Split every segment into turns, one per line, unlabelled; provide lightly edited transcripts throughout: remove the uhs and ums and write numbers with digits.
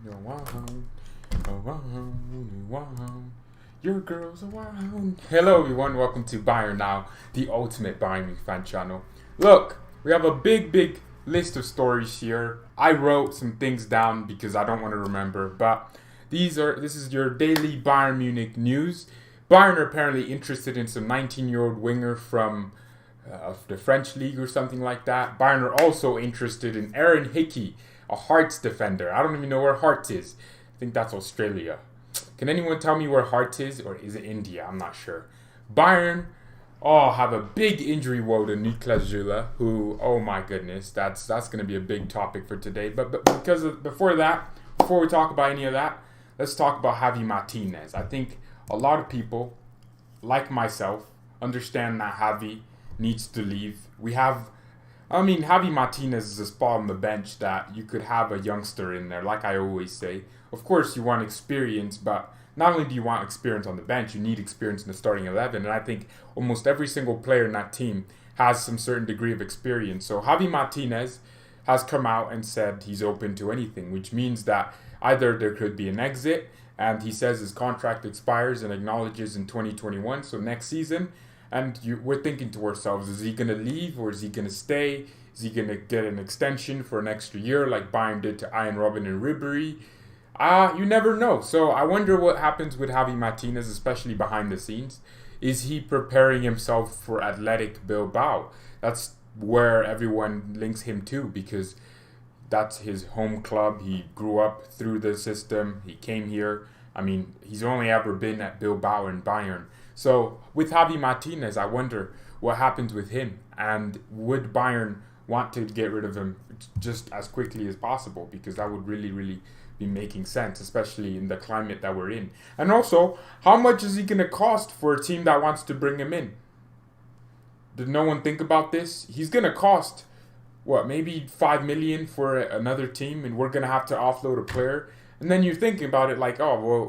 You're wild. Oh, wow. Your girls are wild. Hello, everyone. Welcome to BayernNow, the ultimate Bayern Munich fan channel. Look, we have a big list of stories here. I wrote some things down because I don't want to remember, but this is your daily Bayern Munich news. Bayern are apparently interested in some 19-year-old winger from the French league or something like that. Bayern are also interested in Aaron Hickey, a Hearts defender. I don't even know where Hearts is. I think that's Australia. Can anyone tell me where Hearts is, or is it India? I'm not sure. Bayern have a big injury woe to Niklas Zula, who, oh my goodness, that's going to be a big topic for today. But before we talk about any of that, let's talk about Javi Martinez. I think a lot of people, like myself, understand that Javi needs to leave. Javi Martinez is a spot on the bench that you could have a youngster in there, like I always say. Of course, you want experience, but not only do you want experience on the bench, you need experience in the starting 11. And I think almost every single player in that team has some certain degree of experience. So Javi Martinez has come out and said he's open to anything, which means that either there could be an exit, and he says his contract expires and acknowledges in 2021, so next season. And we're thinking to ourselves, is he going to leave or is he going to stay? Is he going to get an extension for an extra year like Bayern did to Ian Robben and Ribéry? You never know. So I wonder what happens with Javi Martinez, especially behind the scenes. Is he preparing himself for Athletic Bilbao? That's where everyone links him to, because that's his home club. He grew up through the system. He came here. He's only ever been at Bilbao and Bayern. So with Javi Martinez, I wonder what happens with him, and would Bayern want to get rid of him just as quickly as possible, because that would really be making sense, especially in the climate that we're in. And also, how much is he going to cost for a team that wants to bring him in? Did no one think about this? He's going to cost, maybe 5 million for another team, and we're going to have to offload a player. And then you're thinking about it like,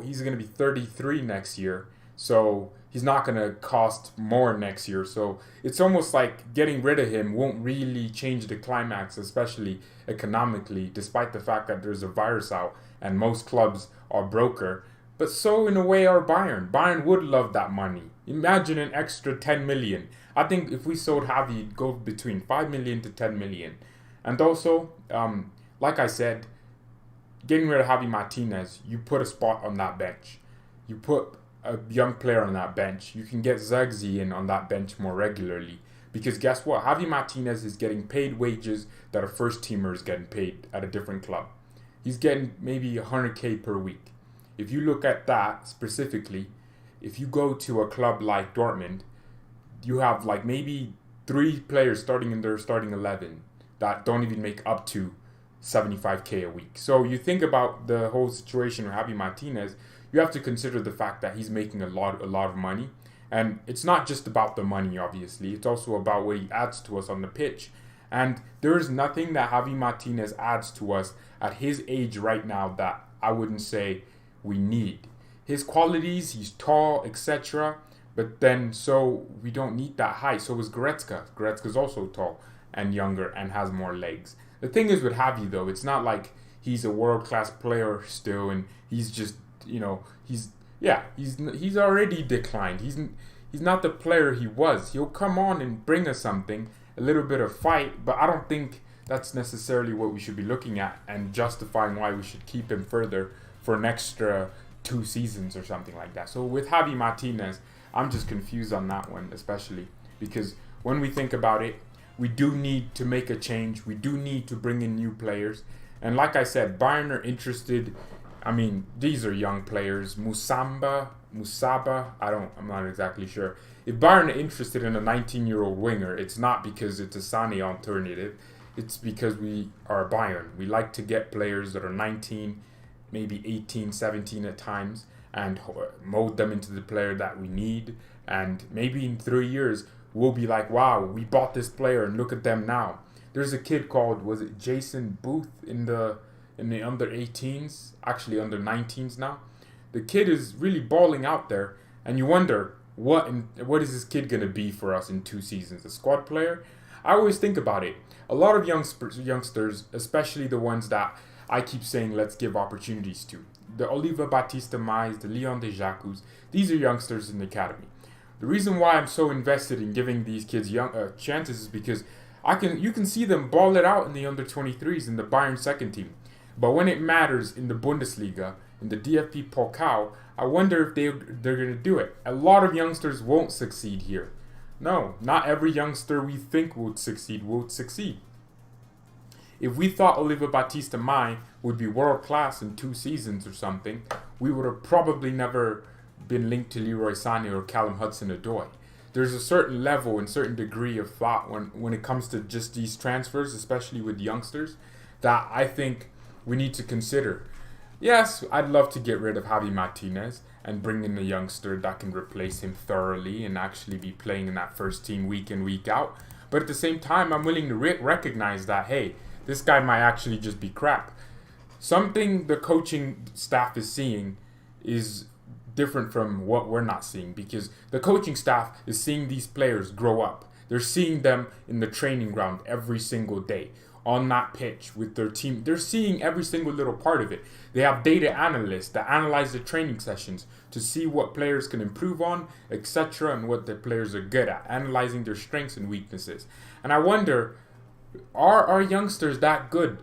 he's going to be 33 next year, so he's not going to cost more next year. So it's almost like getting rid of him won't really change the climax, especially economically, despite the fact that there's a virus out and most clubs are broker. But so in a way are Bayern. Bayern would love that money. Imagine an extra 10 million. I think if we sold Javi, it'd go between 5 million to 10 million. And also, like I said, getting rid of Javi Martinez, you put a spot on that bench. You put a young player on that bench. You can get Zagzi in on that bench more regularly. Because guess what? Javi Martinez is getting paid wages that a first teamer is getting paid at a different club. He's getting maybe 100k per week. If you look at that specifically, if you go to a club like Dortmund, you have like maybe 3 players starting in their starting 11 that don't even make up to 75k a week. So you think about the whole situation with Javi Martinez, you have to consider the fact that he's making a lot of money. And it's not just about the money, obviously. It's also about what he adds to us on the pitch. And there is nothing that Javi Martinez adds to us at his age right now that I wouldn't say we need. His qualities, he's tall, etc. But then, so we don't need that height. So is Goretzka. Goretzka's also tall and younger and has more legs. The thing is with Javi, though, it's not like he's a world-class player still and he's just, he's already declined. He's not the player he was. He'll come on and bring us something, a little bit of fight, but I don't think that's necessarily what we should be looking at and justifying why we should keep him further for an extra 2 seasons or something like that. So with Javi Martinez, I'm just confused on that one, especially because when we think about it, we do need to make a change. We do need to bring in new players. And like I said, Bayern are interested. These are young players. Musaba, I'm not exactly sure. If Bayern are interested in a 19-year-old winger, it's not because it's a Sané alternative. It's because we are Bayern. We like to get players that are 19, maybe 18, 17 at times, and mold them into the player that we need. And maybe in 3 years, we'll be like, wow, we bought this player and look at them now. There's a kid called, was it Jason Booth in the under 18s, actually under 19s now. The kid is really balling out there, and you wonder what is this kid going to be for us in 2 seasons? A squad player? I always think about it. A lot of youngsters, especially the ones that I keep saying let's give opportunities to. The Oliver Baptiste Mais, the Leon Dejakus, these are youngsters in the academy. The reason why I'm so invested in giving these kids young chances is because you can see them ball it out in the under 23s in the Bayern second team. But when it matters in the Bundesliga, in the DFB Pokal, I wonder if they're going to do it. A lot of youngsters won't succeed here. No, not every youngster we think would succeed. If we thought Oliver Baptiste Mai would be world class in 2 seasons or something, we would have probably never been linked to Leroy Sané or Callum Hudson-Odoi. There's a certain level and certain degree of thought when it comes to just these transfers, especially with youngsters, that I think we need to consider. Yes, I'd love to get rid of Javi Martinez and bring in a youngster that can replace him thoroughly and actually be playing in that first team week in, week out. But at the same time, I'm willing to recognize that, hey, this guy might actually just be crap. Something the coaching staff is seeing is different from what we're not seeing, because the coaching staff is seeing these players grow up. They're seeing them in the training ground every single day, on that pitch with their team. They're seeing every single little part of it. They have data analysts that analyze the training sessions to see what players can improve on, etc., and what the players are good at, analyzing their strengths and weaknesses. And I wonder, are our youngsters that good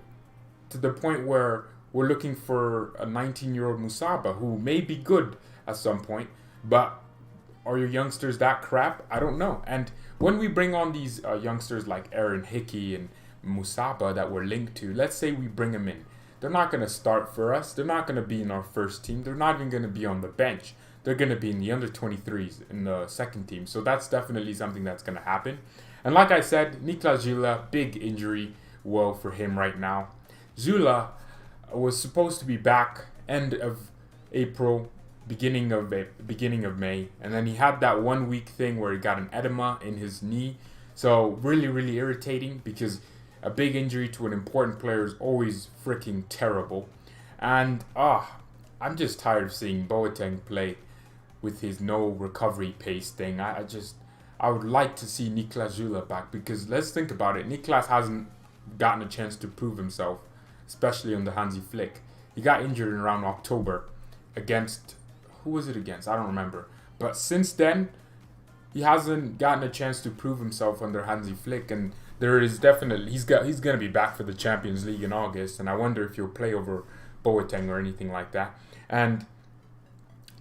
to the point where we're looking for a 19-year-old Musaba who may be good at some point, but are your youngsters that crap? I don't know. And when we bring on these youngsters like Aaron Hickey and Musaba that we're linked to, let's say we bring them in. They're not going to start for us. They're not going to be in our first team. They're not even going to be on the bench. They're going to be in the under 23s in the second team. So that's definitely something that's going to happen. And like I said, Niklas Zula, big injury woe for him right now. Zula was supposed to be back end of April, beginning of May, and then he had that 1 week thing where he got an edema in his knee. So really, really irritating, because a big injury to an important player is always freaking terrible. And I'm just tired of seeing Boateng play with his no recovery pace thing. I would like to see Niklas Zula back, because let's think about it. Niklas hasn't gotten a chance to prove himself, especially on the Hansi Flick. He got injured in around October against, who was it against? I don't remember. But since then, he hasn't gotten a chance to prove himself under Hansi Flick, and there is definitely he's going to be back for the Champions League in August, and I wonder if he'll play over Boateng or anything like that. And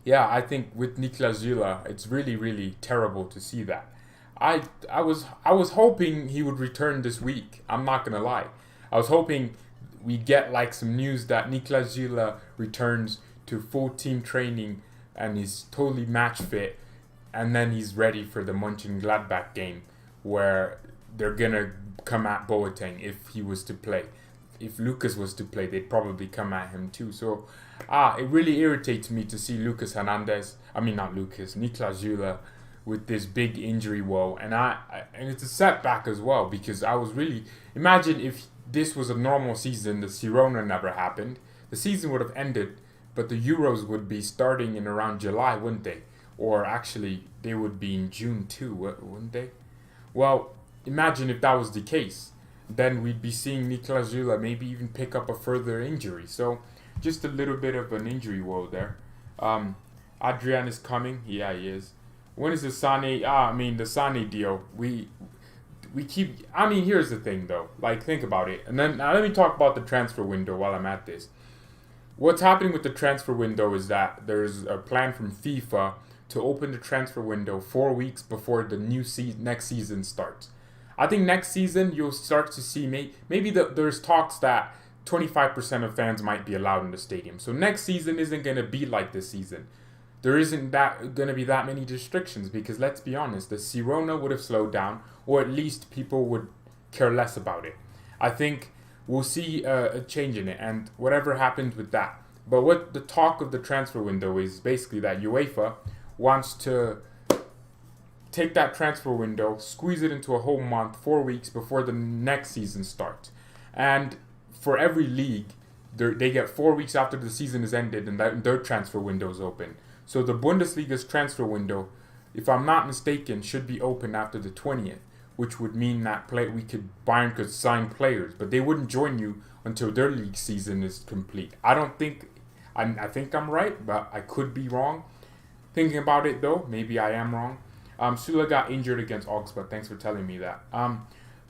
yeah, I think with Niklas Zula, it's really, really terrible to see that. I was hoping he would return this week. I'm not gonna lie. I was hoping we get like some news that Niklas Zula returns to full team training and is totally match fit, and then he's ready for the Mönchengladbach game where they're gonna come at Boateng if he was to play. If Lucas was to play, they'd probably come at him too. So, it really irritates me to see Niklas Zula with this big injury woe, and it's a setback as well, because I was really, imagine if this was a normal season, the Sirona never happened, the season would have ended, but the Euros would be starting in around July, wouldn't they? Or actually, they would be in June too, wouldn't they? Well, imagine if that was the case. Then we'd be seeing Niklas Zula maybe even pick up a further injury. So, just a little bit of an injury woe there. Adrian is coming. Yeah, he is. When is the Sané? The Sané deal. We keep. Here's the thing though. Like, think about it. And then now let me talk about the transfer window while I'm at this. What's happening with the transfer window is that there's a plan from FIFA to open the transfer window 4 weeks before the next season starts. I think next season you'll start to see maybe there's talks that 25% of fans might be allowed in the stadium. So next season isn't going to be like this season. There isn't going to be that many restrictions, because let's be honest, the Sirona would have slowed down, or at least people would care less about it. I think we'll see a change in it, and whatever happens with that. But what the talk of the transfer window is basically that UEFA wants to take that transfer window, squeeze it into a whole month, 4 weeks before the next season starts. And for every league, they get 4 weeks after the season is ended and their transfer window is open. So the Bundesliga's transfer window, if I'm not mistaken, should be open after the 20th, which would mean that Bayern could sign players, but they wouldn't join you until their league season is complete. I think I'm right, but I could be wrong. Thinking about it though, maybe I am wrong. Sula got injured against Augsburg. Thanks for telling me that.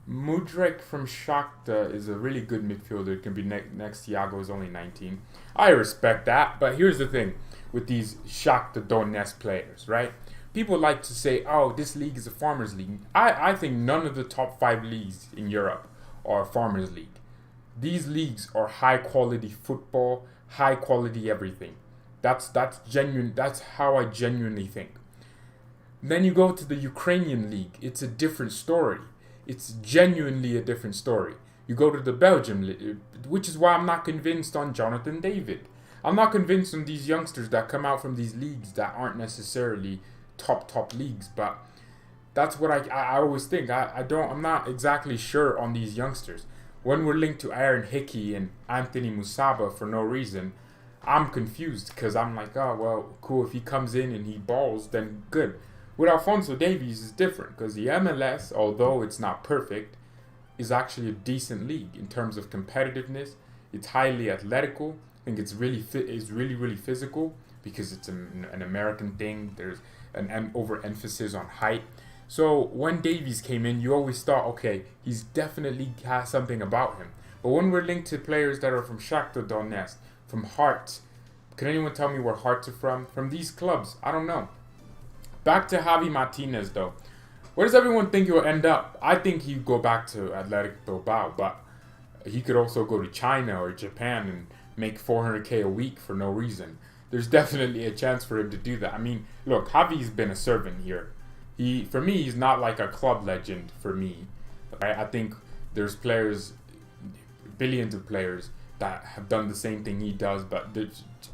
Mudryk from Shakhtar is a really good midfielder. It can be next. Thiago is only 19. I respect that, but here's the thing with these Shakhtar Donetsk players, right? People like to say, oh, this league is a farmers league. I think none of the top 5 leagues in Europe are farmers league. These leagues are high quality football, high quality everything. That's genuine. That's how I genuinely think. Then you go to the Ukrainian league. It's a different story. It's genuinely a different story. You go to the Belgium league, which is why I'm not convinced on Jonathan David. I'm not convinced on these youngsters that come out from these leagues that aren't necessarily top leagues, but that's what I always think. I'm not exactly sure on these youngsters. When we're linked to Aaron Hickey and Anthony Musaba for no reason, I'm confused because I'm like, oh well, cool. If he comes in and he balls, then good. With Alphonso Davies, it's different because the MLS, although it's not perfect, is actually a decent league in terms of competitiveness. It's highly athletical. I think it's really physical because it's an American thing. There's an overemphasis on height. So when Davies came in, you always thought, okay, he's definitely has something about him. But when we're linked to players that are from Shakhtar Donetsk, from Hearts, can anyone tell me where Hearts are from? From these clubs? I don't know. Back to Javi Martinez, though. Where does everyone think he'll end up? I think he'd go back to Athletic Bilbao, but he could also go to China or Japan and make 400k a week for no reason. There's definitely a chance for him to do that. I mean, look, Javi's been a servant here. For me, he's not like a club legend for me. Right? I think there's players, billions of players that have done the same thing he does, but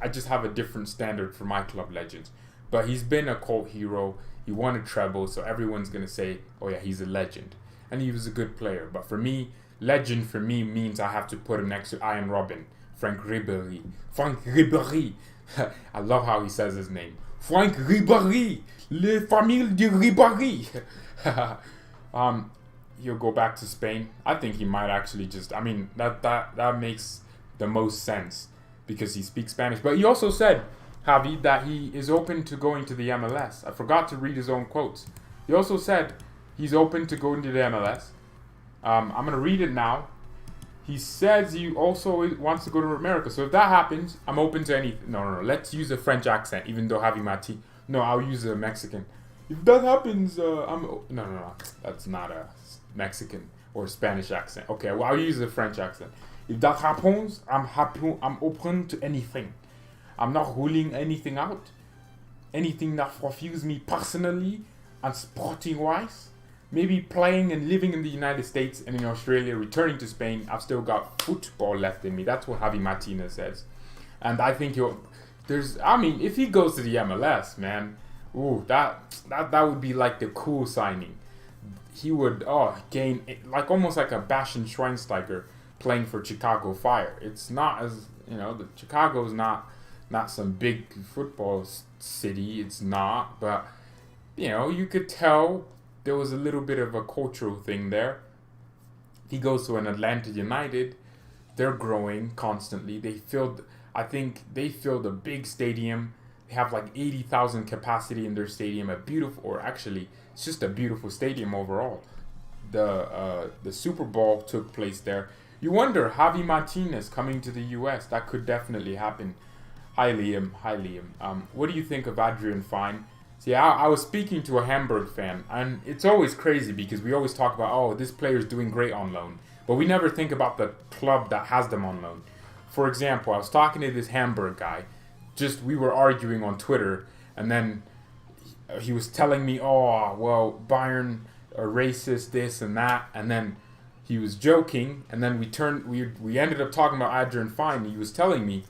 I just have a different standard for my club legends. But he's been a cult hero. He won a treble, so everyone's going to say, oh yeah, he's a legend. And he was a good player. But for me, legend for me means I have to put him next to Ian Robin, Frank Ribéry. Frank Ribéry. I love how he says his name. Frank Ribéry. Le famille de Ribéry. He'll go back to Spain. I think he might actually that makes the most sense because he speaks Spanish. But he also said, Javi, that he is open to going to the MLS. I forgot to read his own quotes. He also said he's open to going to the MLS. I'm going to read it now. He says he also wants to go to America. So if that happens, I'm open to anything. No. Let's use a French accent, even though Javi Martinez. No, I'll use a Mexican. If that happens, No. That's not a Mexican or Spanish accent. Okay, well, I'll use a French accent. If that happens, I'm open to anything. I'm not ruling anything out. Anything that fulfills me personally and sporting wise. Maybe playing and living in the United States and in Australia, returning to Spain, I've still got football left in me. That's what Javi Martinez says. And I think if he goes to the MLS, man, that would be like the cool signing. He would gain almost like a Bastian Schweinsteiger playing for Chicago Fire. It's not as Chicago's not some big football city. It's not, but you could tell there was a little bit of a cultural thing there. He goes to an Atlanta United. They're growing constantly. I think they filled a big stadium. They have like 80,000 capacity in their stadium. It's just a beautiful stadium overall. The Super Bowl took place there. You wonder, Javi Martinez coming to the US, that could definitely happen. Highly. What do you think of Adrian Fine? See, I was speaking to a Hamburg fan, and it's always crazy because we always talk about, this player's doing great on loan. But we never think about the club that has them on loan. For example, I was talking to this Hamburg guy. We were arguing on Twitter, and then he was telling me, Bayern are racist, this and that, and then he was joking, and then we ended up talking about Adrian Fine. He was telling me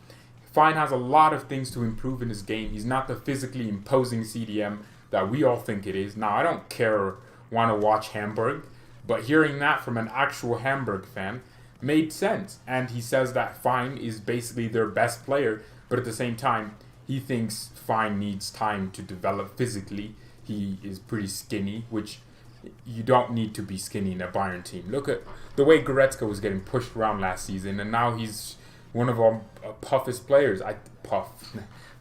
Fine has a lot of things to improve in his game. He's not the physically imposing CDM that we all think it is. Now, I don't want to watch Hamburg, but hearing that from an actual Hamburg fan made sense. And he says that Fine is basically their best player, but at the same time, he thinks Fine needs time to develop physically. He is pretty skinny, which you don't need to be skinny in a Bayern team. Look at the way Goretzka was getting pushed around last season, and now he's one of our puffest players.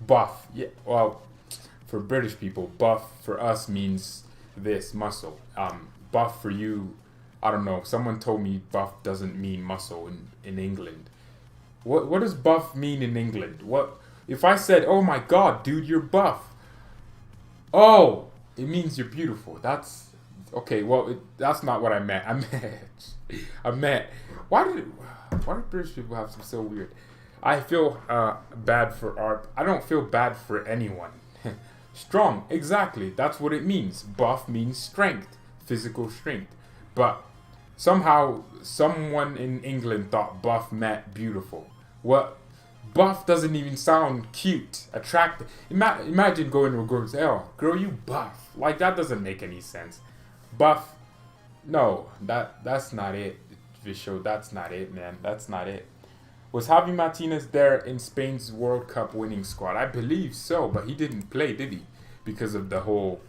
Buff. Yeah. Well, for British people, buff for us means this muscle. Buff for you, I don't know. Someone told me buff doesn't mean muscle in England. What does buff mean in England? What if I said, "Oh my God, dude, you're buff"? Oh, it means you're beautiful. That's okay. Well, that's not what I meant. I meant. Why do British people have to be so weird? I feel bad for art. I don't feel bad for anyone. Strong, exactly. That's what it means. Buff means strength, physical strength. But somehow, someone in England thought buff meant beautiful. What? Buff doesn't even sound cute, attractive. Imagine going to a girl and say, "Oh, girl, you buff." Like, that doesn't make any sense. Buff, no, that's not it, Visho. That's not it, man. That's not it. Was Javi Martinez there in Spain's World Cup winning squad? I believe so, but he didn't play, did he? Because of the whole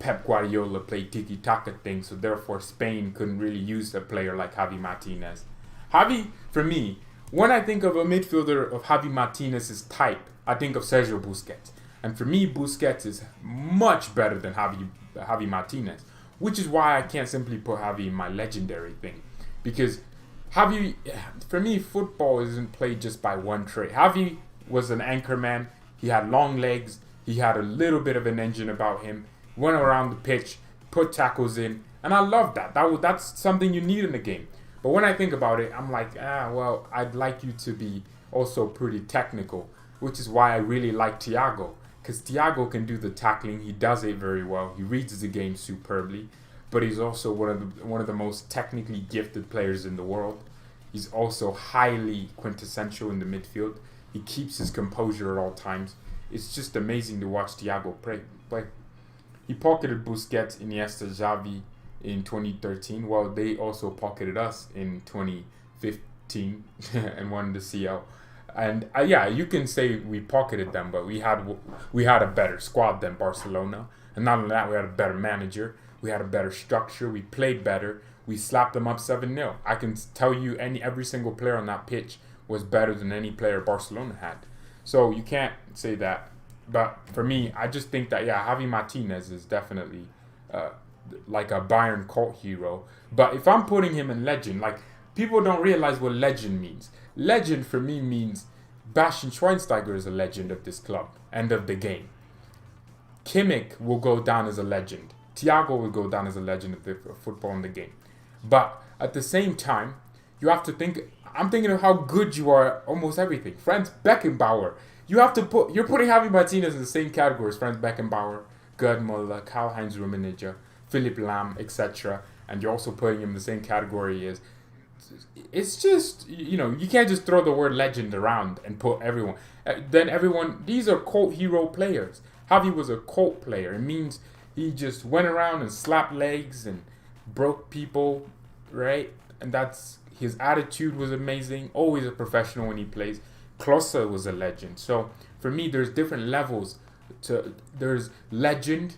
Pep Guardiola play tiki-taka thing, so therefore Spain couldn't really use a player like Javi Martinez. Javi, for me, when I think of a midfielder of Javi Martinez's type, I think of Sergio Busquets. And for me, Busquets is much better than Javi Martinez, which is why I can't simply put Javi in my legendary thing. Because Javi, for me, football isn't played just by one trait. Javi was an anchor man. He had long legs. He had a little bit of an engine about him. Went around the pitch, put tackles in, and I love that. That's something you need in the game. But when I think about it, I'm like, well, I'd like you to be also pretty technical, which is why I really like Thiago. Because Thiago can do the tackling. He does it very well. He reads the game superbly. But he's also one of the most technically gifted players in the world. He's also highly quintessential in the midfield. He keeps his composure at all times. It's just amazing to watch Thiago play. He pocketed Busquets, Iniesta, Xavi in 2013. Well, they also pocketed us in 2015 and won the CL. And yeah, you can say we pocketed them, but we had a better squad than Barcelona. And not only that, we had a better manager. We had a better structure. We played better. We slapped them up 7-0. I can tell you every single player on that pitch was better than any player Barcelona had. So you can't say that. But for me, I just think that, yeah, Javi Martinez is definitely like a Bayern cult hero. But if I'm putting him in legend, like, people don't realize what legend means. Legend for me means Bastian Schweinsteiger is a legend of this club and of the game. Kimmich will go down as a legend. Thiago will go down as a legend of the football in the game. But at the same time, you have to think, I'm thinking of how good you are at almost everything. Franz Beckenbauer. You're putting Javi Martinez in the same category as Franz Beckenbauer, Gerd Müller, Karl-Heinz Rummenigge, Philipp Lahm, etc. And you're also putting him in the same category as... It's just, you can't just throw the word legend around and put everyone. These are cult hero players. Javi was a cult player. It means he just went around and slapped legs and broke people, right? And his attitude was amazing. Always a professional when he plays. Klose was a legend. So for me, there's different levels. There's legend.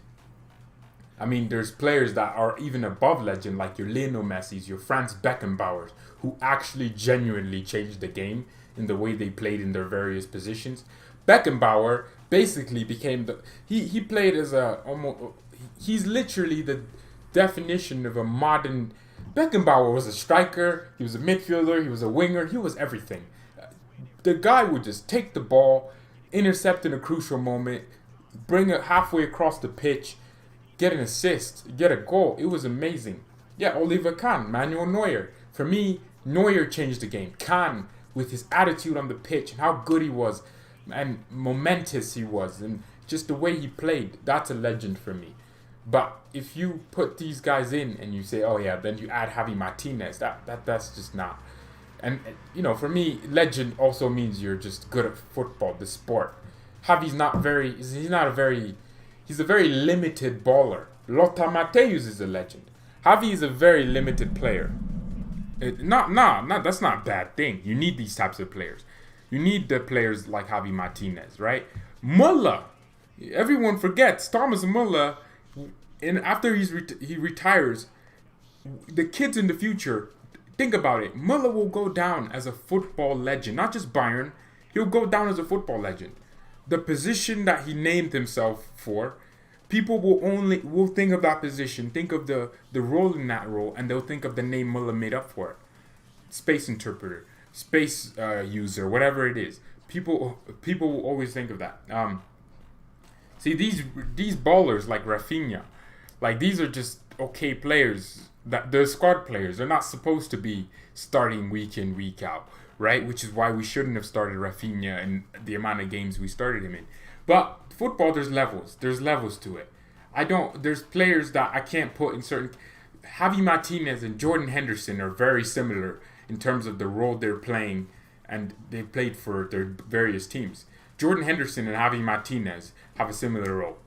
I mean, there's players that are even above legend, like your Lionel Messi's, your Franz Beckenbauers, who actually genuinely changed the game in the way they played in their various positions. Beckenbauer basically became he played as he's literally the definition of a modern. Beckenbauer was a striker, he was a midfielder, he was a winger, he was everything. The guy would just take the ball, intercept in a crucial moment, bring it halfway across the pitch, get an assist, get a goal. It was amazing. Yeah, Oliver Kahn, Manuel Neuer. For me, Neuer changed the game. Kahn, with his attitude on the pitch and how good he was and momentous he was and just the way he played, that's a legend for me. But if you put these guys in and you say, oh yeah, then you add Javi Martinez, that's just not. And for me, legend also means you're just good at football, the sport. Javi's he's a very limited baller. Lothar Matthäus is a legend. Javi is a very limited player. That's not a bad thing. You need these types of players. You need the players like Javi Martinez, right? Müller. Everyone forgets Thomas Müller And after he retires, the kids in the future, think about it. Muller will go down as a football legend, not just Bayern. He'll go down as a football legend. The position that he named himself for, people will think of that position, think of the role in that role, and they'll think of the name Muller made up for it. Space interpreter, space user, whatever it is. People will always think of that. See, these ballers like Rafinha, like these are just okay players. That they're squad players. They're not supposed to be starting week in, week out, right? Which is why we shouldn't have started Rafinha in the amount of games we started him in. But football, there's levels. There's levels to it. There's players that I can't put in certain. Javi Martinez and Jordan Henderson are very similar in terms of the role they're playing, and they played for their various teams. Jordan Henderson and Javi Martinez have a similar role.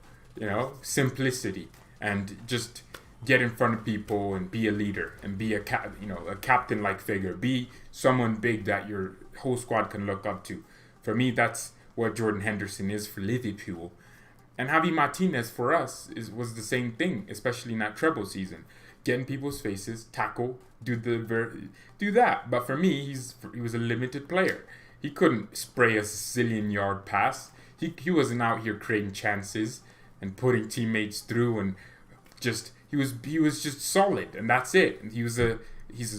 Simplicity and just get in front of people and be a leader and be a captain-like figure. Be someone big that your whole squad can look up to. For me, that's what Jordan Henderson is for Liverpool. And Javi Martinez for us was the same thing, especially in that treble season. Get in people's faces, tackle, do that. But for me, he was a limited player. He couldn't spray a zillion-yard pass. He wasn't out here creating chances and putting teammates through and just... He was just solid, and that's it. He's a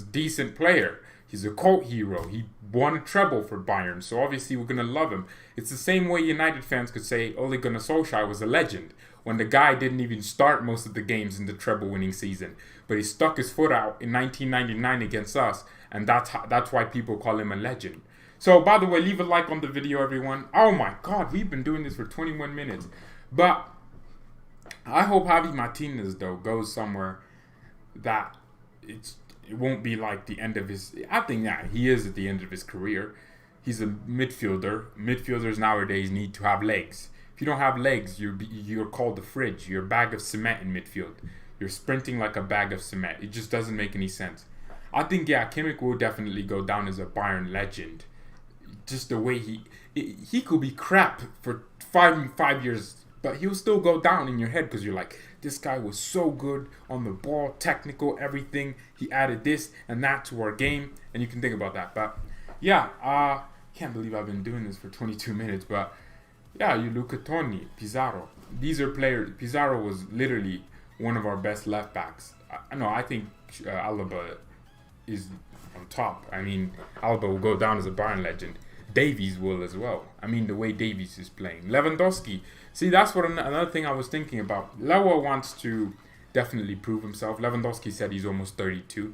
decent player. He's a cult hero. He won a treble for Bayern, so obviously we're gonna love him. It's the same way United fans could say Ole Gunnar Solskjaer was a legend when the guy didn't even start most of the games in the treble-winning season, but he stuck his foot out in 1999 against us, and that's why people call him a legend. So, by the way, leave a like on the video, everyone. Oh my God, we've been doing this for 21 minutes, but. I hope Javi Martinez, though, goes somewhere that it won't be like the end of his... I think that he is at the end of his career. He's a midfielder. Midfielders nowadays need to have legs. If you don't have legs, you're called the fridge. You're a bag of cement in midfield. You're sprinting like a bag of cement. It just doesn't make any sense. I think, Kimmich will definitely go down as a Bayern legend. Just the way he could be crap for five years... But he'll still go down in your head because you're like, this guy was so good on the ball, technical, everything. He added this and that to our game. And you can think about that. But, can't believe I've been doing this for 22 minutes. But, you Luca Toni, Pizarro. These are players. Pizarro was literally one of our best left backs. I think Alaba is on top. I mean, Alaba will go down as a Bayern legend. Davies will as well. I mean, the way Davies is playing. Lewandowski. See, that's what another thing I was thinking about. Lewa wants to definitely prove himself. Lewandowski said he's almost 32.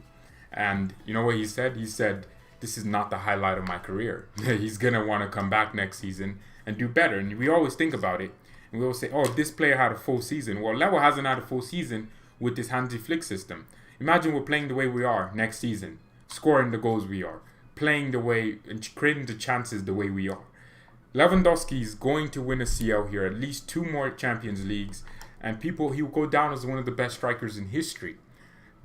And you know what he said? He said, this is not the highlight of my career. He's going to want to come back next season and do better. And we always think about it. And we always say, this player had a full season. Well, Lewa hasn't had a full season with this Hansi Flick system. Imagine we're playing the way we are next season. Scoring the goals we are. Playing the way and creating the chances the way we are. Lewandowski is going to win a CL here, at least 2 more Champions Leagues, and he will go down as one of the best strikers in history.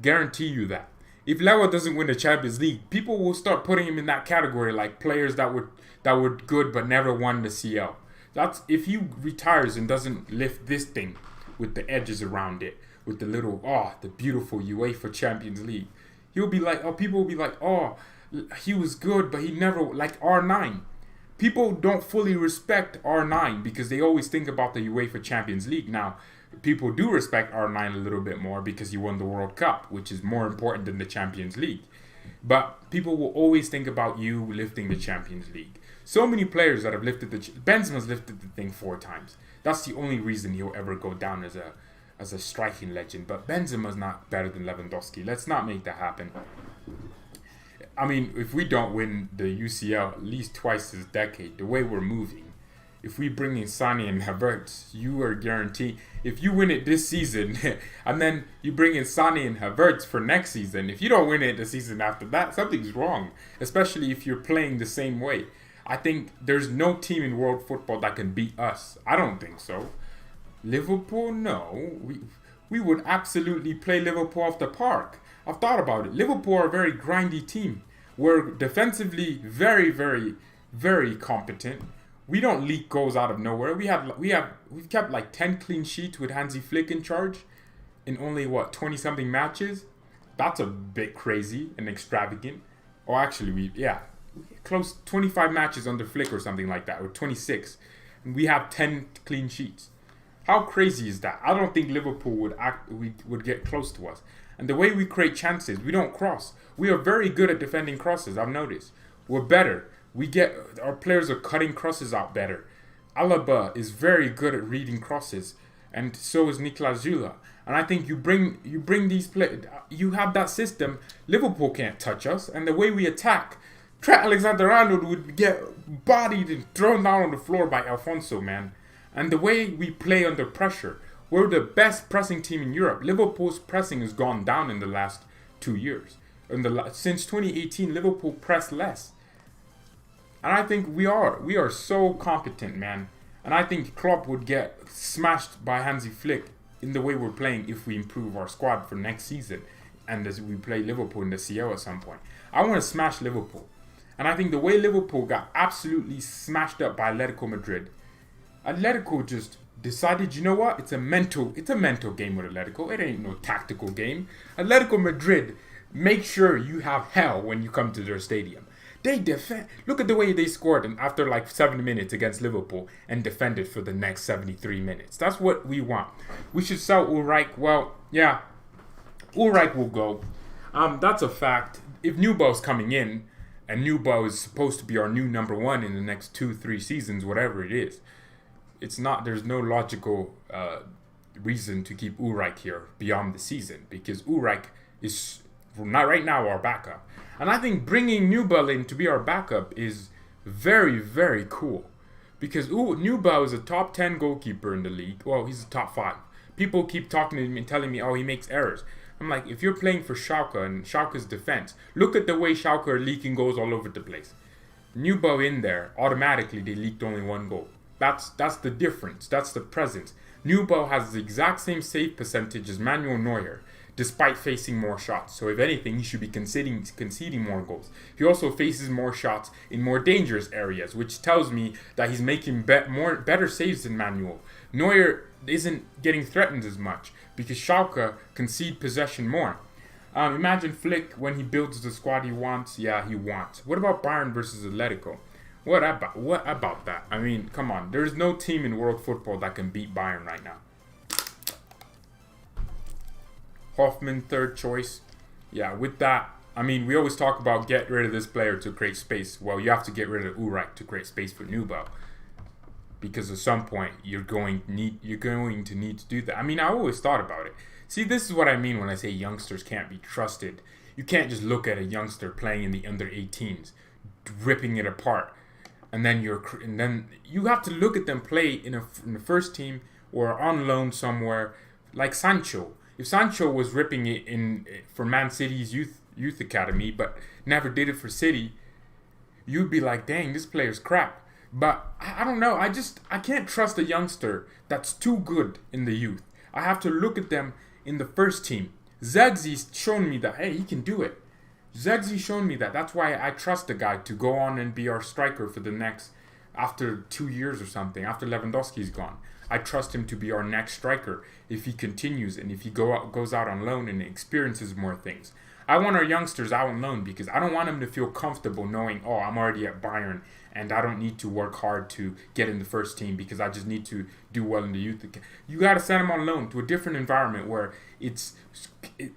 Guarantee you that. If Lewa doesn't win the Champions League, people will start putting him in that category, like players that were good but never won the CL. That's if he retires and doesn't lift this thing with the edges around it, with the little the beautiful UEFA Champions League. He'll be like, people will be like, he was good, but he never, like R9. People don't fully respect R9 because they always think about the UEFA Champions League. Now, people do respect R9 a little bit more because he won the World Cup, which is more important than the Champions League. But people will always think about you lifting the Champions League. So many players that have lifted Benzema's lifted the thing 4 times. That's the only reason he'll ever go down as a striking legend. But Benzema's not better than Lewandowski. Let's not make that happen. I mean, if we don't win the UCL at least twice this decade, the way we're moving, if we bring in Sané and Havertz, you are guaranteed. If you win it this season, and then you bring in Sané and Havertz for next season, if you don't win it the season after that, something's wrong. Especially if you're playing the same way. I think there's no team in world football that can beat us. I don't think so. Liverpool, no. We would absolutely play Liverpool off the park. I've thought about it. Liverpool are a very grindy team. We're defensively very, very, very competent. We don't leak goals out of nowhere. We've kept like 10 clean sheets with Hansi Flick in charge. in only, 20-something matches? That's a bit crazy and extravagant. Or actually, close 25 matches under Flick or something like that, or 26. And we have 10 clean sheets. How crazy is that? I don't think Liverpool would get close to us. And the way we create chances, we don't cross. We are very good at defending crosses, I've noticed. We're better. Our players are cutting crosses out better. Alaba is very good at reading crosses, and so is Niklas Zula. And I think you bring these players, you have that system. Liverpool can't touch us, and the way we attack, Trent Alexander-Arnold would get bodied and thrown down on the floor by Alfonso, man. And the way we play under pressure, we're the best pressing team in Europe. Liverpool's pressing has gone down in the last 2 years. Since 2018, Liverpool press less. And I think we are so competent, man. And I think Klopp would get smashed by Hansi Flick in the way we're playing if we improve our squad for next season and as we play Liverpool in the CL at some point. I want to smash Liverpool. And I think the way Liverpool got absolutely smashed up by Atletico Madrid, Atletico just decided, you know what? It's a mental game with Atletico. It ain't no tactical game. Atletico Madrid, make sure you have hell when you come to their stadium. They defend. Look at the way they scored after like 7 minutes against Liverpool and defended for the next 73 minutes. That's what we want. We should sell Ulreich. Well, yeah, Ulreich will go. That's a fact. If Newbell's coming in, and Newbell is supposed to be our new number one in the next 2-3 seasons, whatever it is, it's not. There's no logical reason to keep Ulreich here beyond the season, because Ulreich is not right now our backup. And I think bringing Newbell in to be our backup is very, very cool. Because Newbell is a top 10 goalkeeper in the league. Well, he's a top 5. People keep talking to me and telling me, oh, he makes errors. I'm like, if you're playing for Schalke and Schalke's defense, look at the way Schalke are leaking goals all over the place. Newbell in there, automatically they leaked only 1 goal. That's the difference. That's the presence. Newbell has the exact same save percentage as Manuel Neuer, despite facing more shots. So if anything, he should be conceding more goals. He also faces more shots in more dangerous areas, which tells me that he's making better saves than Manuel. Neuer isn't getting threatened as much because Schalke concede possession more. Imagine Flick when he builds the squad he wants. Yeah, he wants. What about Bayern versus Atletico? What about that? I mean, come on. There's no team in world football that can beat Bayern right now. Hoffman, third choice. Yeah, with that, I mean, we always talk about get rid of this player to create space. Well, you have to get rid of Ulreich to create space for Newbell, because at some point you're going to need to do that. I mean, I always thought about it. See, this is what I mean when I say youngsters can't be trusted. You can't just look at a youngster playing in the under 18s, ripping it apart, and then you have to look at them play in the first team or on loan somewhere, like Sancho. If Sancho was ripping it for Man City's youth academy, but never did it for City, you'd be like, dang, this player's crap. But I don't know. I can't trust a youngster that's too good in the youth. I have to look at them in the first team. Zegzi's shown me that, hey, he can do it. Zegzi's shown me that. That's why I trust the guy to go on and be our striker for the next, after 2 years or something, after Lewandowski's gone. I trust him to be our next striker if he continues and if he goes out on loan and experiences more things. I want our youngsters out on loan because I don't want them to feel comfortable knowing, oh, I'm already at Bayern and I don't need to work hard to get in the first team because I just need to do well in the youth. You got to send them on loan to a different environment where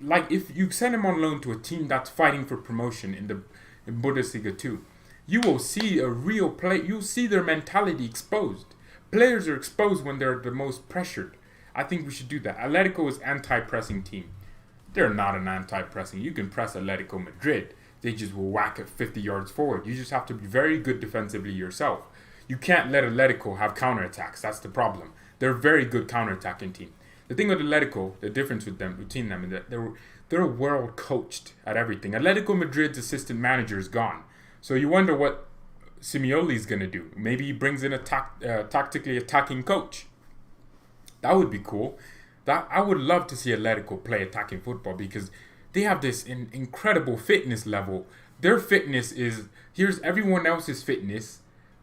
like if you send them on loan to a team that's fighting for promotion in Bundesliga 2, you will see a real play. You'll see their mentality exposed. Players are exposed when they're the most pressured. I think we should do that. Atletico is anti-pressing team. They're not an anti-pressing. You can press Atletico Madrid. They just will whack it 50 yards forward. You just have to be very good defensively yourself. You can't let Atletico have counterattacks. That's the problem. They're a very good counterattacking team. The thing with Atletico, the difference between them is that they're world coached at everything. Atletico Madrid's assistant manager is gone. So you wonder what Simeone's going to do. Maybe he brings in a tactically attacking coach. That would be cool. I would love to see Atletico play attacking football because they have this incredible fitness level. Their fitness is, here's everyone else's fitness,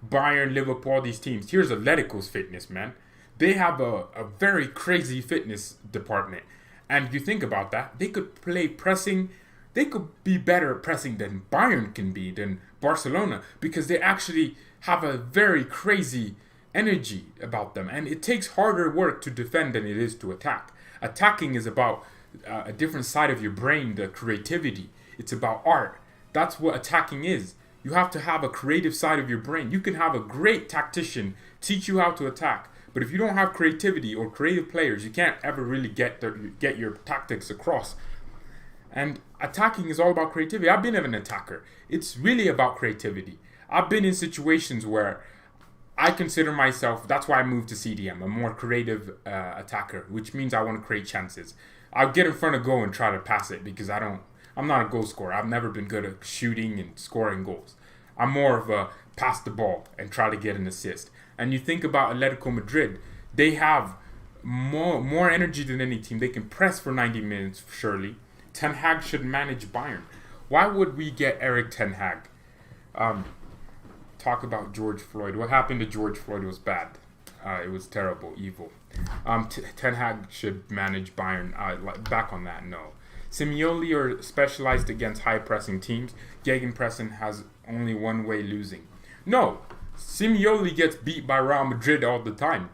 Bayern, Liverpool, all these teams. Here's Atletico's fitness, man. They have a very crazy fitness department. And you think about that, they could play pressing. They could be better at pressing than Bayern can be, than Barcelona, because they actually have a very crazy energy about them. And it takes harder work to defend than it is to attack. Attacking is about a different side of your brain, the creativity. It's about art. That's what attacking is. You have to have a creative side of your brain. You can have a great tactician teach you how to attack, but if you don't have creativity or creative players, you can't ever really get your tactics across. And attacking is all about creativity. I've been an attacker. It's really about creativity. I've been in situations where I consider myself, that's why I moved to CDM, a more creative attacker, which means I want to create chances. I'll get in front of goal and try to pass it because I'm not a goal scorer. I've never been good at shooting and scoring goals. I'm more of a pass the ball and try to get an assist. And you think about Atletico Madrid, they have more energy than any team. They can press for 90 minutes, surely. Ten Hag should manage Bayern. Why would we get Eric Ten Hag? Talk about George Floyd. What happened to George Floyd was bad. It was terrible, evil. Ten Hag should manage Bayern. Back on that, no. Simeone are specialized against high-pressing teams. Gegenpressing has only one way losing. No, Simeone gets beat by Real Madrid all the time.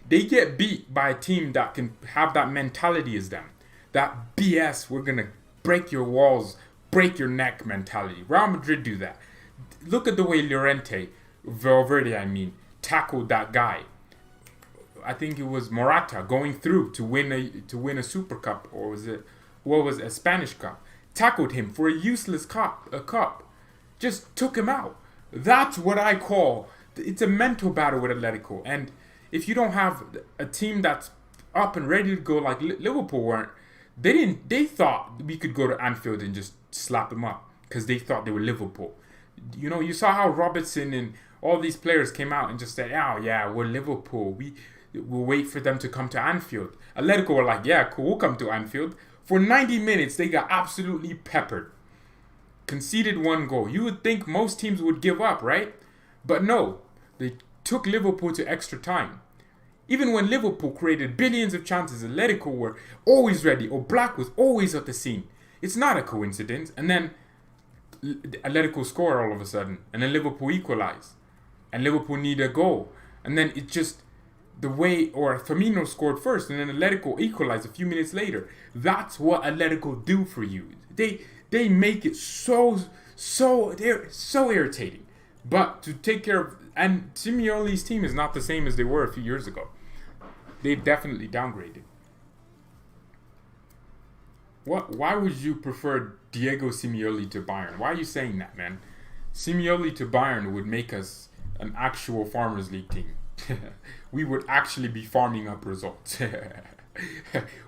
They get beat by a team that can have that mentality as them. That BS, we're going to break your walls, break your neck mentality. Real Madrid do that. Look at the way Valverde, tackled that guy. I think it was Morata going through to win a Super Cup, or was it a Spanish Cup? Tackled him for a useless cup. Just took him out. That's what I call, it's a mental battle with Atletico. And if you don't have a team that's up and ready to go like Liverpool weren't, they thought we could go to Anfield and just slap them up because they thought they were Liverpool. You know, you saw how Robertson and all these players came out and just said, oh yeah, we're Liverpool. We'll wait for them to come to Anfield. Atletico were like, yeah, cool, we'll come to Anfield. For 90 minutes, they got absolutely peppered. Conceded one goal. You would think most teams would give up, right? But no, they took Liverpool to extra time. Even when Liverpool created billions of chances, Atletico were always ready, or Black was always at the scene. It's not a coincidence. And then Atletico score all of a sudden, and then Liverpool equalize, and Liverpool need a goal, and then it just Firmino scored first, and then Atletico equalized a few minutes later. That's what Atletico do for you. They make it they're so irritating. But to take care of, and Simeone's team is not the same as they were a few years ago. They've definitely downgraded. Why would you prefer Diego Simeone to Bayern? Why are you saying that, man? Simeone to Bayern would make us an actual Farmers League team. We would actually be farming up results.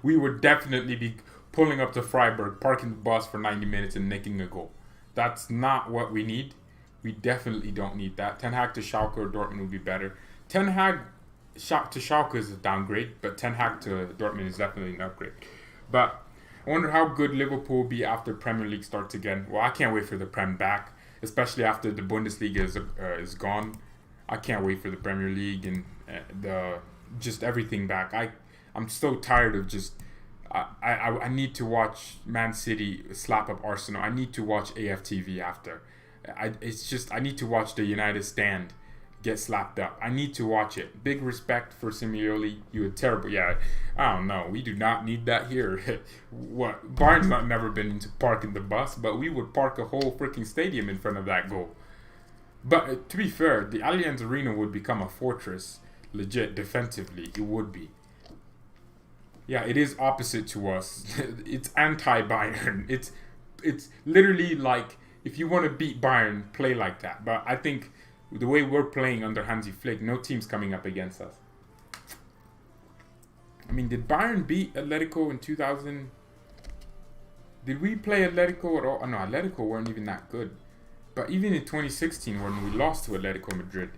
We would definitely be pulling up to Freiburg, parking the bus for 90 minutes and making a goal. That's not what we need. We definitely don't need that. Ten Hag to Schalke or Dortmund would be better. Ten Hag to Schalke is a downgrade, but Ten Hag to Dortmund is definitely an upgrade. But I wonder how good Liverpool will be after Premier League starts again. Well, I can't wait for the Prem back, especially after the Bundesliga is gone. I can't wait for the Premier League and just everything back. I'm so tired of just. I need to watch Man City slap up Arsenal. I need to watch AFTV after. I need to watch the United stand get slapped up. I need to watch it. Big respect for Simeone. You were terrible. Yeah, I don't know. We do not need that here. What? Bayern's not never been into parking the bus, but we would park a whole freaking stadium in front of that goal. But to be fair, the Allianz Arena would become a fortress, legit defensively. It would be. Yeah, it is opposite to us. It's anti-Bayern. It's literally like, if you want to beat Bayern, play like that. But I think the way we're playing under Hansi Flick, no team's coming up against us. I mean, did Bayern beat Atletico in 2000? Did we play Atletico at all? Oh, no, Atletico weren't even that good. But even in 2016, when we lost to Atletico Madrid,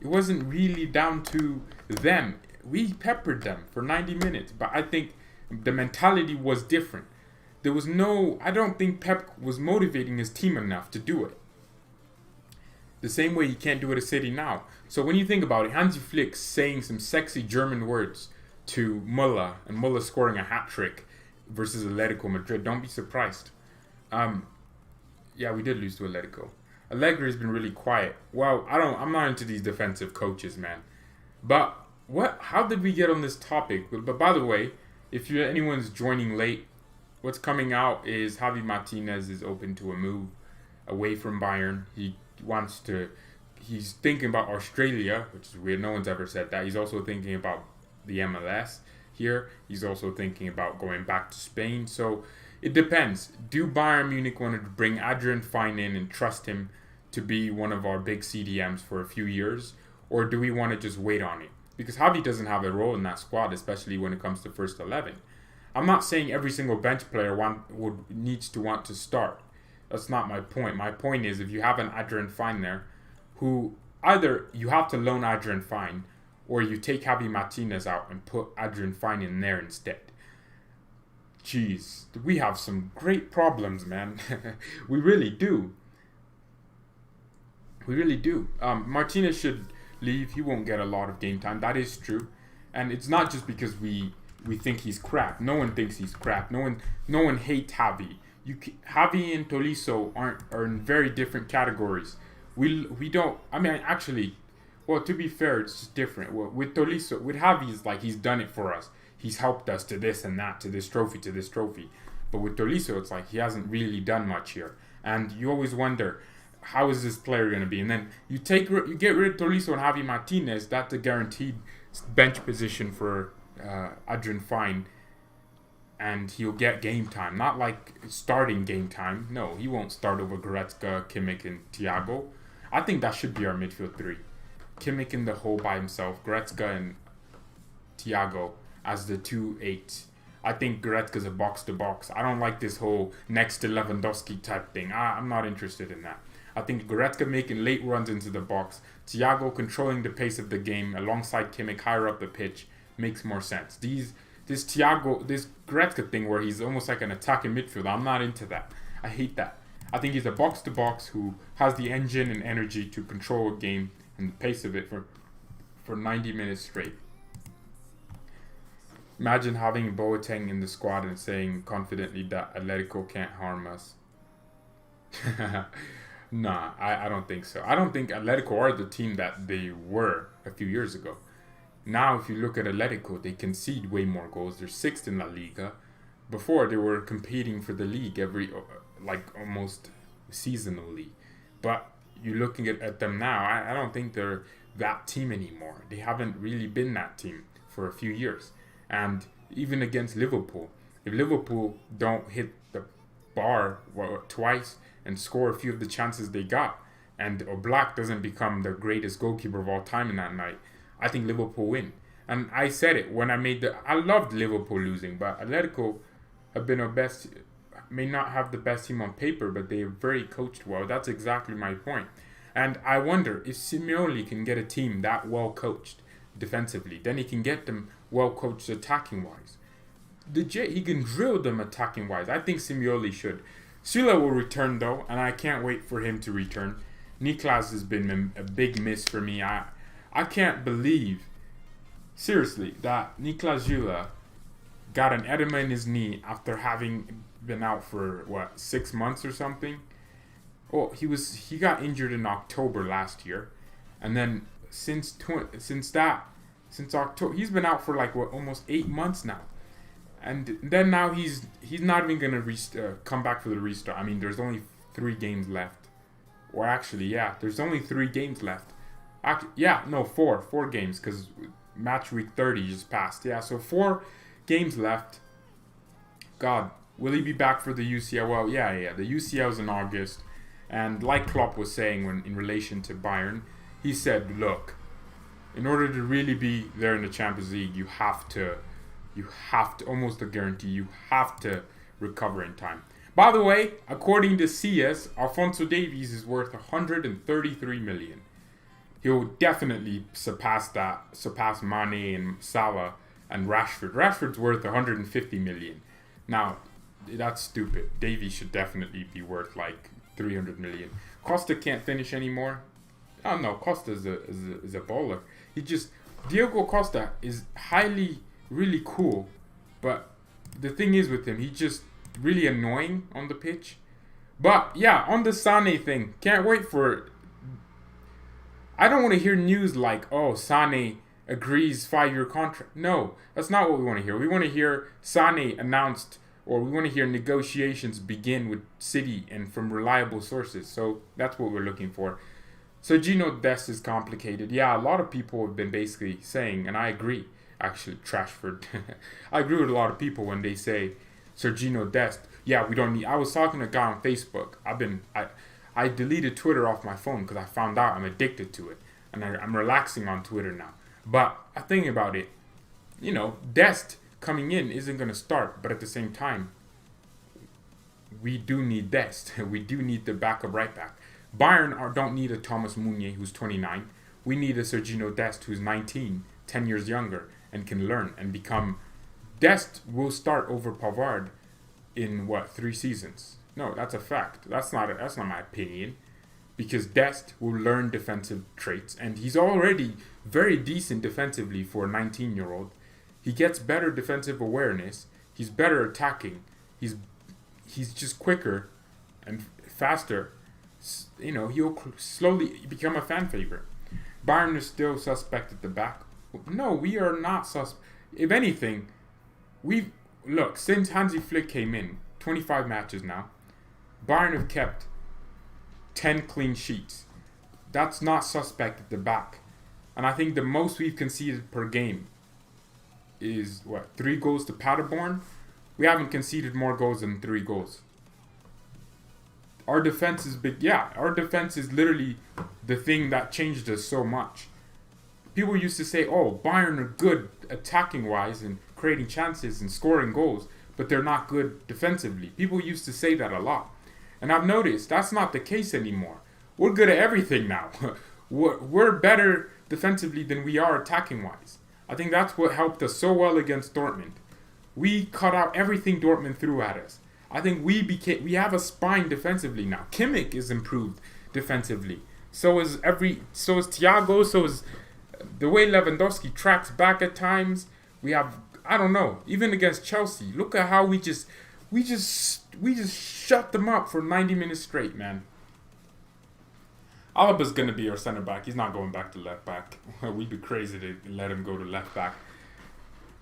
it wasn't really down to them. We peppered them for 90 minutes. But I think the mentality was different. I don't think Pep was motivating his team enough to do it. The same way he can't do it at City now. So when you think about it, Hansi Flick saying some sexy German words to Muller, and Muller scoring a hat-trick versus Atletico Madrid. Don't be surprised. Yeah, we did lose to Atletico. Allegri has been really quiet. Well, I'm not into these defensive coaches, man. But how did we get on this topic? But by the way, if anyone's joining late, what's coming out is Javi Martinez is open to a move away from Bayern. He's thinking about Australia, which is weird. No one's ever said that. He's also thinking about the MLS here. He's also thinking about going back to Spain. So it depends. Do Bayern Munich want to bring Adrian Fine in and trust him to be one of our big CDMs for a few years? Or do we want to just wait on it? Because Javi doesn't have a role in that squad, especially when it comes to first 11. I'm not saying every single bench player needs to want to start. That's not my point. My point is, if you have an Adrian Fine there, who either you have to loan Adrian Fine, or you take Javi Martinez out and put Adrian Fine in there instead. Jeez, we have some great problems, man. We really do. We really do. Martinez should leave. He won't get a lot of game time. That is true. And it's not just because we think he's crap. No one thinks he's crap. No one hates Javi. Javi and Tolisso are in very different categories. We don't. I mean, actually, well, to be fair, it's just different. Well, with Tolisso, with Javi, it's like he's done it for us. He's helped us to this and that, to this trophy, to this trophy. But with Tolisso, it's like he hasn't really done much here. And you always wonder, how is this player going to be? And then you get rid of Tolisso and Javi Martinez. That's a guaranteed bench position for Adrian Fine. And he'll get game time. Not like starting game time. No, he won't start over Goretzka, Kimmich, and Thiago. I think that should be our midfield three. Kimmich in the hole by himself. Goretzka and Thiago as the 2-8. I think Goretzka's a box-to-box. I don't like this whole next to Lewandowski type thing. I'm not interested in that. I think Goretzka making late runs into the box, Thiago controlling the pace of the game alongside Kimmich higher up the pitch makes more sense. This Goretzka thing where he's almost like an attacking midfielder, I'm not into that. I hate that. I think he's a box-to-box who has the engine and energy to control a game and the pace of it for 90 minutes straight. Imagine having Boateng in the squad and saying confidently that Atletico can't harm us. Nah, I don't think so. I don't think Atletico are the team that they were a few years ago. Now, if you look at Atletico, they concede way more goals. They're 6th in La Liga. Before, they were competing for the league almost seasonally. But you're looking at them now, I don't think they're that team anymore. They haven't really been that team for a few years. And even against Liverpool, if Liverpool don't hit the bar twice and score a few of the chances they got, and Oblak doesn't become the greatest goalkeeper of all time in that night, I think Liverpool win. And I said it when I loved Liverpool losing, but Atletico have been may not have the best team on paper, but they are very coached well. That's exactly my point. And I wonder if Simeone can get a team that well coached defensively, then he can get them well coached attacking wise. He can drill them attacking wise. I think Simeone should. Sula will return though, and I can't wait for him to return. Niklas has been a big miss for me. I can't believe, seriously, that Niklas Süle got an edema in his knee after having been out for 6 months or something. Well, he got injured in October last year, and then since October he's been out for almost 8 months now, and then now he's not even gonna come back for the restart. I mean, there's only 3 games left, or actually, yeah, there's only 3 games left. Four games because match week 30 just passed. Yeah, so 4 games left. God, will he be back for the UCL? Well, yeah. The UCL's in August. And like Klopp was saying in relation to Bayern, he said, look, in order to really be there in the Champions League, you have to, almost a guarantee, you have to recover in time. By the way, according to CS, Alphonso Davies is worth 133 million. He'll definitely surpass Mane and Salah and Rashford. Rashford's worth 150 million. Now, that's stupid. Davies should definitely be worth 300 million. Costa can't finish anymore. Oh no, Costa is a baller. Diego Costa is highly really cool. But the thing is with him, he's just really annoying on the pitch. But yeah, on the Sane thing, can't wait for it. I don't want to hear news like, oh, Sane agrees 5-year contract. No, that's not what we want to hear. We want to hear Sane announced, or we want to hear negotiations begin with City and from reliable sources. So that's what we're looking for. Sergino Dest is complicated. Yeah, a lot of people have been basically saying, and I agree, actually, Trashford. I agree with a lot of people when they say Sergino Dest, yeah, we don't need. I was talking to a guy on Facebook. I deleted Twitter off my phone because I found out I'm addicted to it. And I'm relaxing on Twitter now. But I think about it, Dest coming in isn't going to start. But at the same time, we do need Dest. We do need the backup right back. Bayern don't need a Thomas Meunier who's 29. We need a Sergino Dest who's 19, 10 years younger, and can learn and become. Dest will start over Pavard in 3 seasons? No, that's a fact. That's not my opinion. Because Dest will learn defensive traits, and he's already very decent defensively for a 19-year-old. He gets better defensive awareness. He's better attacking. He's just quicker and faster. He'll slowly become a fan favorite. Bayern is still suspect at the back. No, we are not suspect. If anything, since Hansi Flick came in, 25 matches now, Bayern have kept 10 clean sheets. That's not suspect at the back. And I think the most we've conceded per game is 3 goals to Paderborn. We haven't conceded more goals than 3 goals. Our defense is big. Yeah, our defense is literally the thing that changed us so much. People used to say, oh, Bayern are good attacking-wise and creating chances and scoring goals, but they're not good defensively. People used to say that a lot. And I've noticed that's not the case anymore. We're good at everything now. We're better defensively than we are attacking-wise. I think that's what helped us so well against Dortmund. We cut out everything Dortmund threw at us. I think we have a spine defensively now. Kimmich is improved defensively. So is Thiago. So is the way Lewandowski tracks back at times. We have, I don't know, even against Chelsea. Look at how we just shut them up for 90 minutes straight, man. Alaba's going to be our center back. He's not going back to left back. We'd be crazy to let him go to left back.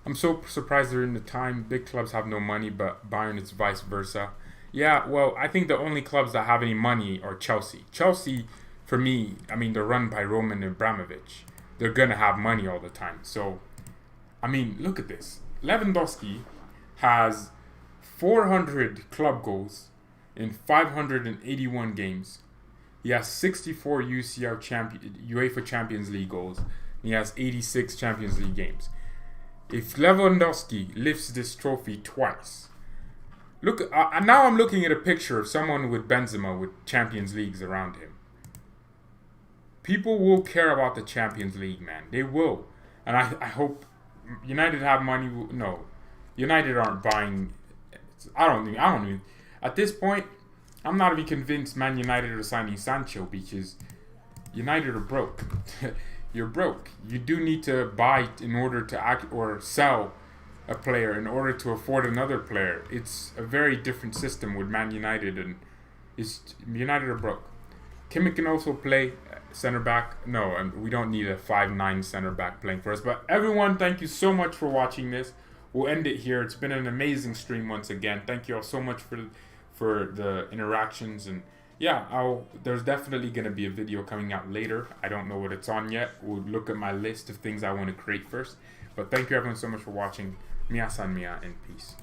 I'm so surprised they're in the time. Big clubs have no money, but Bayern is vice versa. Yeah, well, I think the only clubs that have any money are Chelsea. Chelsea, for me, they're run by Roman Abramovich. They're going to have money all the time. So, look at this. Lewandowski has 400 club goals in 581 games. He has 64 UEFA Champions League goals. He has 86 Champions League games. If Lewandowski lifts this trophy twice, look. Now I'm looking at a picture of someone with Benzema with Champions Leagues around him. People will care about the Champions League, man. They will, and I hope United have money. No, United aren't buying. I don't even. At this point, I'm not even convinced Man United are signing Sancho because United are broke. You're broke. You do need to buy in order to act or sell a player in order to afford another player. It's a very different system with Man United, and United are broke. Kimmich can also play center back. No, and we don't need a 5'9" center back playing for us. But everyone, thank you so much for watching this. We'll end it here. It's been an amazing stream once again. Thank you all so much for the interactions, and yeah, there's definitely going to be a video coming out later. I don't know what it's on yet. We'll look at my list of things I want to create first. But thank you everyone so much for watching. Mia san mia, and peace.